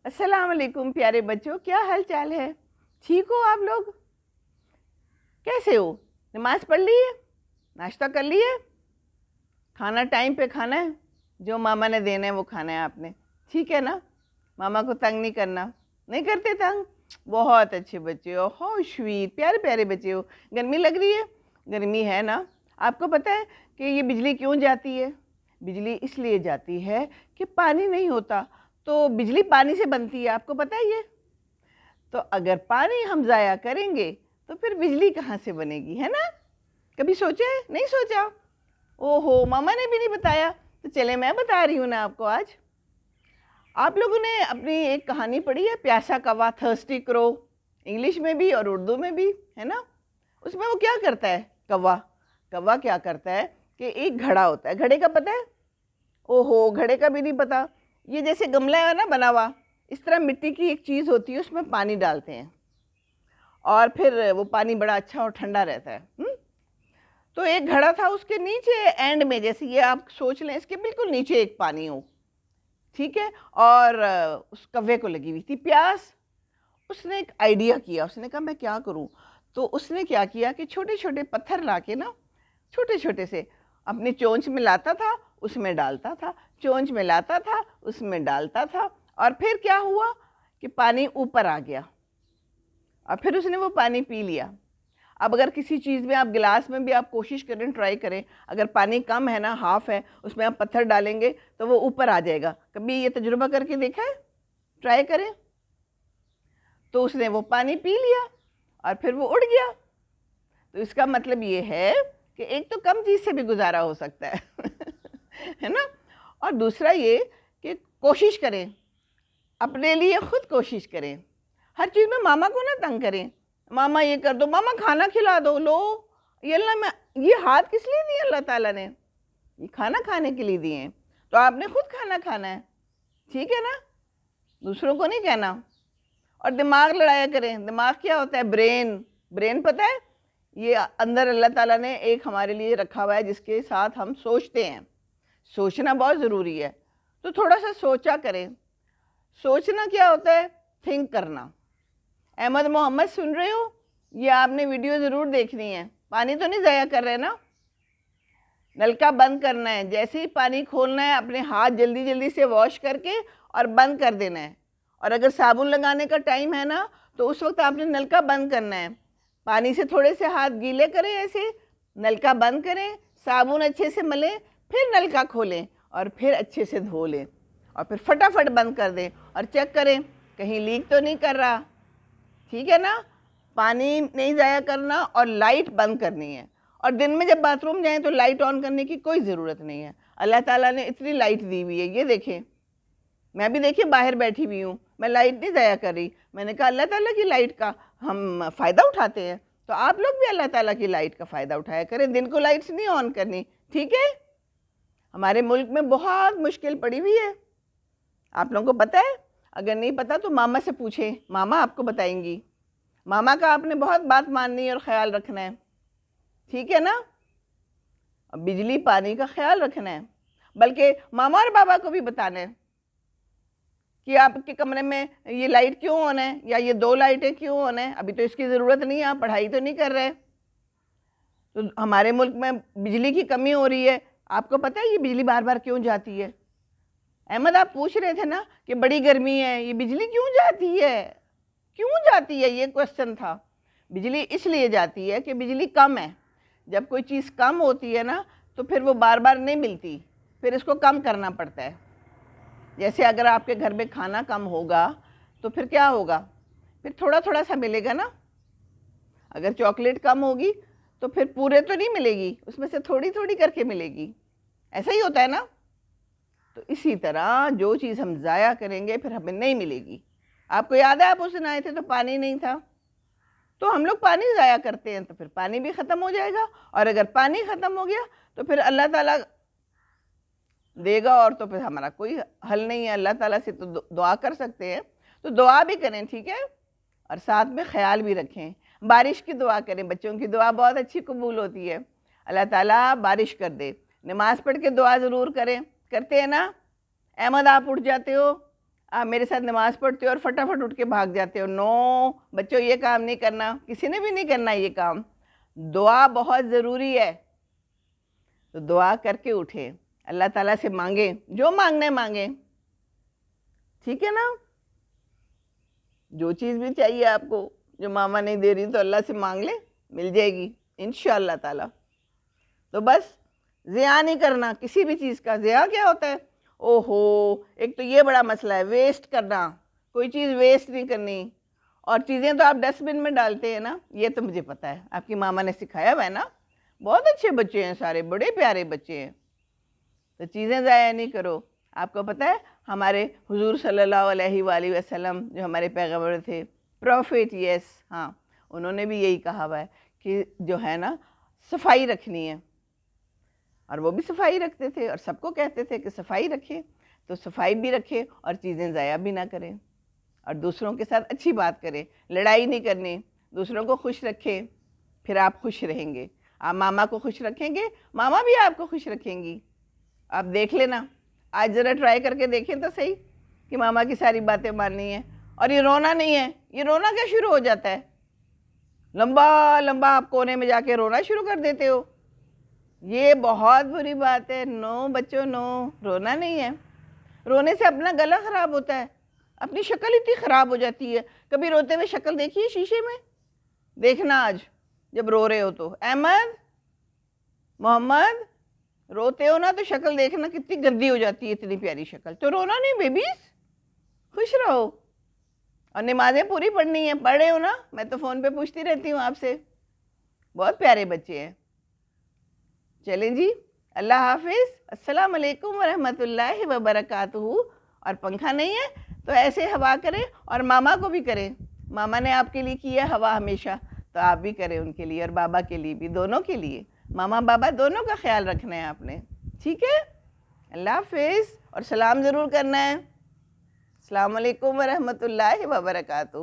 السلام علیکم پیارے بچوں، کیا حال چال ہے؟ ٹھیک ہو آپ لوگ؟ کیسے ہو؟ نماز پڑھ لی ہے؟ ناشتہ کر لیے؟ کھانا ٹائم پہ کھانا ہے؟ جو ماما نے دینا ہے وہ کھانا ہے آپ نے، ٹھیک ہے نا؟ ماما کو تنگ نہیں کرنا، نہیں کرتے تنگ؟ بہت اچھے بچے ہو، ہو شویٹ، پیارے پیارے بچے ہو۔ گرمی لگ رہی ہے؟ گرمی ہے نا؟ آپ کو پتہ ہے کہ یہ بجلی کیوں جاتی ہے؟ بجلی اس لیے جاتی ہے کہ پانی نہیں ہوتا، تو بجلی پانی سے بنتی ہے، آپ کو پتہ ہے یہ؟ تو اگر پانی ہم ضائع کریں گے تو پھر بجلی کہاں سے بنے گی، ہے نا؟ کبھی سوچے؟ نہیں سوچا؟ او ہو، ماما نے بھی نہیں بتایا، تو چلے میں بتا رہی ہوں نا آپ کو آج۔ آپ لوگوں نے اپنی ایک کہانی پڑھی ہے پیاسا کوا، تھرسٹی کرو، انگلش میں بھی اور اردو میں بھی، ہے نا؟ اس میں وہ کیا کرتا ہے کوا؟ کوا کیا کرتا ہے کہ ایک گھڑا ہوتا ہے، گھڑے کا پتہ ہے؟ او ہو، گھڑے کا بھی نہیں پتا۔ یہ جیسے گملہ ہے نا بنا ہوا، اس طرح مٹی کی ایک چیز ہوتی ہے، اس میں پانی ڈالتے ہیں اور پھر وہ پانی بڑا اچھا اور ٹھنڈا رہتا ہے۔ تو ایک گھڑا تھا، اس کے نیچے اینڈ میں، جیسے یہ آپ سوچ لیں اس کے بالکل نیچے ایک پانی ہو، ٹھیک ہے؟ اور اس کوے کو لگی ہوئی تھی پیاس۔ اس نے ایک آئیڈیا کیا، اس نے کہا میں کیا کروں؟ تو اس نے کیا کیا کہ چھوٹے چھوٹے پتھر لا کے نا، چھوٹے چھوٹے سے اپنی چونچ میں لاتا تھا، اس میں ڈالتا تھا، چونچ میں لاتا تھا، اس میں ڈالتا تھا، اور پھر کیا ہوا کہ پانی اوپر آ گیا اور پھر اس نے وہ پانی پی لیا۔ اب اگر کسی چیز میں آپ گلاس میں بھی آپ کوشش کریں، ٹرائی کریں، اگر پانی کم ہے نا، ہاف ہے، اس میں آپ پتھر ڈالیں گے تو وہ اوپر آ جائے گا۔ کبھی یہ تجربہ کر کے دیکھا ہے؟ ٹرائی کریں۔ تو اس نے وہ پانی پی لیا اور پھر وہ اڑ گیا۔ تو اس کا مطلب یہ ہے کہ ایک تو کم چیز سے بھی گزارا ہو سکتا ہے ہے نا؟ اور دوسرا یہ کہ کوشش کریں، اپنے لیے خود کوشش کریں، ہر چیز میں ماما کو نہ تنگ کریں۔ ماما یہ کر دو، ماما کھانا کھلا دو، لو یہ اللہ میں، یہ ہاتھ کس لیے دیے اللہ تعالیٰ نے؟ یہ کھانا کھانے کے لیے دیے ہیں، تو آپ نے خود کھانا کھانا ہے، ٹھیک ہے نا؟ دوسروں کو نہیں کہنا۔ اور دماغ لڑایا کریں۔ دماغ کیا ہوتا ہے؟ برین۔ برین پتہ ہے؟ یہ اندر اللہ تعالیٰ نے ایک ہمارے لیے رکھا ہوا ہے جس کے ساتھ ہم سوچتے ہیں۔ سوچنا بہت ضروری ہے، تو تھوڑا سا سوچا کریں۔ سوچنا کیا ہوتا ہے؟ تھنک کرنا۔ احمد محمد سن رہے ہو؟ یہ آپ نے ویڈیو ضرور دیکھنی ہے۔ پانی تو نہیں ضائع کر رہے نا؟ نلکا بند کرنا ہے، جیسے ہی پانی کھولنا ہے اپنے ہاتھ جلدی جلدی سے واش کر کے اور بند کر دینا ہے۔ اور اگر صابن لگانے کا ٹائم ہے نا تو اس وقت آپ نے نلکا بند کرنا ہے، پانی سے تھوڑے سے ہاتھ گیلے کریں، ایسے نلکا بند کریں، صابن اچھے سے ملیں، پھر نلکا کھولیں اور پھر اچھے سے دھو لیں اور پھر فٹافٹ بند کر دیں اور چیک کریں کہیں لیک تو نہیں کر رہا، ٹھیک ہے نا؟ پانی نہیں ضائع کرنا اور لائٹ بند کرنی ہے۔ اور دن میں جب باتھ روم جائیں تو لائٹ آن کرنے کی کوئی ضرورت نہیں ہے، اللہ تعالیٰ نے اتنی لائٹ دی ہوئی ہے، یہ دیکھیں، میں بھی دیکھیں باہر بیٹھی ہوئی ہوں، میں لائٹ نہیں ضائع کر رہی۔ میں نے کہا اللہ تعالیٰ کی لائٹ کا ہم فائدہ اٹھاتے ہیں، تو آپ لوگ بھی اللہ تعالیٰ کی لائٹ کا فائدہ اٹھایا کریں، دن کو لائٹس نہیں آن کرنی، ٹھیک ہے؟ ہمارے ملک میں بہت مشکل پڑی ہوئی ہے، آپ لوگوں کو پتہ ہے؟ اگر نہیں پتہ تو ماما سے پوچھیں، ماما آپ کو بتائیں گی۔ ماما کا آپ نے بہت بات ماننی ہے اور خیال رکھنا ہے، ٹھیک ہے نا؟ بجلی پانی کا خیال رکھنا ہے، بلکہ ماما اور بابا کو بھی بتانا ہے کہ آپ کے کمرے میں یہ لائٹ کیوں آن ہے، یا یہ 2 لائٹیں کیوں آن ہیں، ابھی تو اس کی ضرورت نہیں ہے، آپ پڑھائی تو نہیں کر رہے۔ تو ہمارے ملک میں بجلی کی کمی ہو رہی ہے، آپ کو پتہ ہے یہ بجلی بار بار کیوں جاتی ہے؟ احمد آپ پوچھ رہے تھے نا کہ بڑی گرمی ہے، یہ بجلی کیوں جاتی ہے؟ کیوں جاتی ہے، یہ کوسچن تھا۔ بجلی اس لیے جاتی ہے کہ بجلی کم ہے، جب کوئی چیز کم ہوتی ہے نا تو پھر وہ بار بار نہیں ملتی، پھر اس کو کم کرنا پڑتا ہے۔ جیسے اگر آپ کے گھر میں کھانا کم ہوگا تو پھر کیا ہوگا؟ پھر تھوڑا تھوڑا سا ملے گا نا۔ اگر چاکلیٹ کم ہوگی تو پھر پورے تو نہیں ملے گی، اس میں سے تھوڑی تھوڑی کر کے ملے گی، ایسا ہی ہوتا ہے نا؟ تو اسی طرح جو چیز ہم ضائع کریں گے پھر ہمیں نہیں ملے گی۔ آپ کو یاد ہے آپ اس دن آئے تھے تو پانی نہیں تھا، تو ہم لوگ پانی ضائع کرتے ہیں تو پھر پانی بھی ختم ہو جائے گا، اور اگر پانی ختم ہو گیا تو پھر اللہ تعالیٰ دے گا، اور تو پھر ہمارا کوئی حل نہیں ہے، اللہ تعالیٰ سے تو دعا کر سکتے ہیں، تو دعا بھی کریں، ٹھیک ہے؟ اور ساتھ میں خیال بھی رکھیں، بارش کی دعا کریں، بچوں کی دعا بہت اچھی قبول ہوتی ہے، اللہ تعالیٰ بارش کر دے۔ نماز پڑھ کے دعا ضرور کریں، کرتے ہیں نا؟ احمد آپ اٹھ جاتے ہو، آپ میرے ساتھ نماز پڑھتے ہو اور فٹافٹ اٹھ کے بھاگ جاتے ہو. نو بچوں، یہ کام نہیں کرنا، کسی نے بھی نہیں کرنا یہ کام. دعا بہت ضروری ہے، تو دعا کر کے اٹھے، اللہ تعالیٰ سے مانگیں، جو مانگنے مانگیں. ٹھیک ہے نا؟ جو چیز بھی چاہیے آپ کو، جو ماما نہیں دے رہی تو اللہ سے مانگ لیں، مل جائے گی انشاءاللہ تعالیٰ. تو بس ضیاع نہیں کرنا کسی بھی چیز کا. ضیاع کیا ہوتا ہے؟ اوہو، ایک تو یہ بڑا مسئلہ ہے ویسٹ کرنا. کوئی چیز ویسٹ نہیں کرنی. اور چیزیں تو آپ ڈسٹ بن میں ڈالتے ہیں نا، یہ تو مجھے پتا ہے، آپ کی ماما نے سکھایا ہوا ہے نا. بہت اچھے بچے ہیں، سارے بڑے پیارے بچے ہیں. تو چیزیں ضائع نہیں کرو. آپ کو پتہ ہے ہمارے حضور صلی اللہ علیہ وآلہ وسلم جو ہمارے پیغمبر تھے، پروفیٹ، یس، ہاں، انہوں نے بھی یہی کہا ہوا ہے کہ جو ہے نا صفائی رکھنی ہے. اور وہ بھی صفائی رکھتے تھے اور سب کو کہتے تھے کہ صفائی رکھیں. تو صفائی بھی رکھیں اور چیزیں ضائع بھی نہ کریں، اور دوسروں کے ساتھ اچھی بات کریں. لڑائی نہیں کرنی، دوسروں کو خوش رکھیں، پھر آپ خوش رہیں گے. آپ ماما کو خوش رکھیں گے، ماما بھی آپ کو خوش رکھیں گی. آپ دیکھ لینا، آج ذرا ٹرائی کر کے دیکھیں تو صحیح کہ ماما کی ساری باتیں ماننی ہیں. اور یہ رونا نہیں ہے. یہ رونا کیا شروع ہو جاتا ہے؟ لمبا لمبا آپ کونے میں جا کے رونا شروع کر دیتے ہو. یہ بہت بری بات ہے. نو بچوں، نو، رونا نہیں ہے. رونے سے اپنا گلا خراب ہوتا ہے، اپنی شکل اتنی خراب ہو جاتی ہے. کبھی روتے ہوئے شکل دیکھیے شیشے میں، دیکھنا آج جب رو رہے ہو تو. احمد، محمد، روتے ہو نا تو شکل دیکھنا کتنی گندی ہو جاتی ہے، اتنی پیاری شکل. تو رونا نہیں بیبیز، خوش رہو. اور نمازیں پوری پڑھنی ہیں. پڑھ رہے ہو نا؟ میں تو فون پہ پوچھتی رہتی ہوں آپ سے. بہت پیارے بچے ہیں. چلیں جی، اللہ حافظ. السلام علیکم ورحمۃ اللہ وبرکاتہ. اور پنکھا نہیں ہے تو ایسے ہوا کریں، اور ماما کو بھی کریں. ماما نے آپ کے لیے کی ہے ہوا ہمیشہ، تو آپ بھی کریں ان کے لیے، اور بابا کے لیے بھی، دونوں کے لیے. ماما بابا دونوں کا خیال رکھنا ہے آپ نے. ٹھیک ہے؟ اللہ حافظ. اور سلام ضرور کرنا ہے. السلام علیکم ورحمۃ اللہ وبرکاتہ.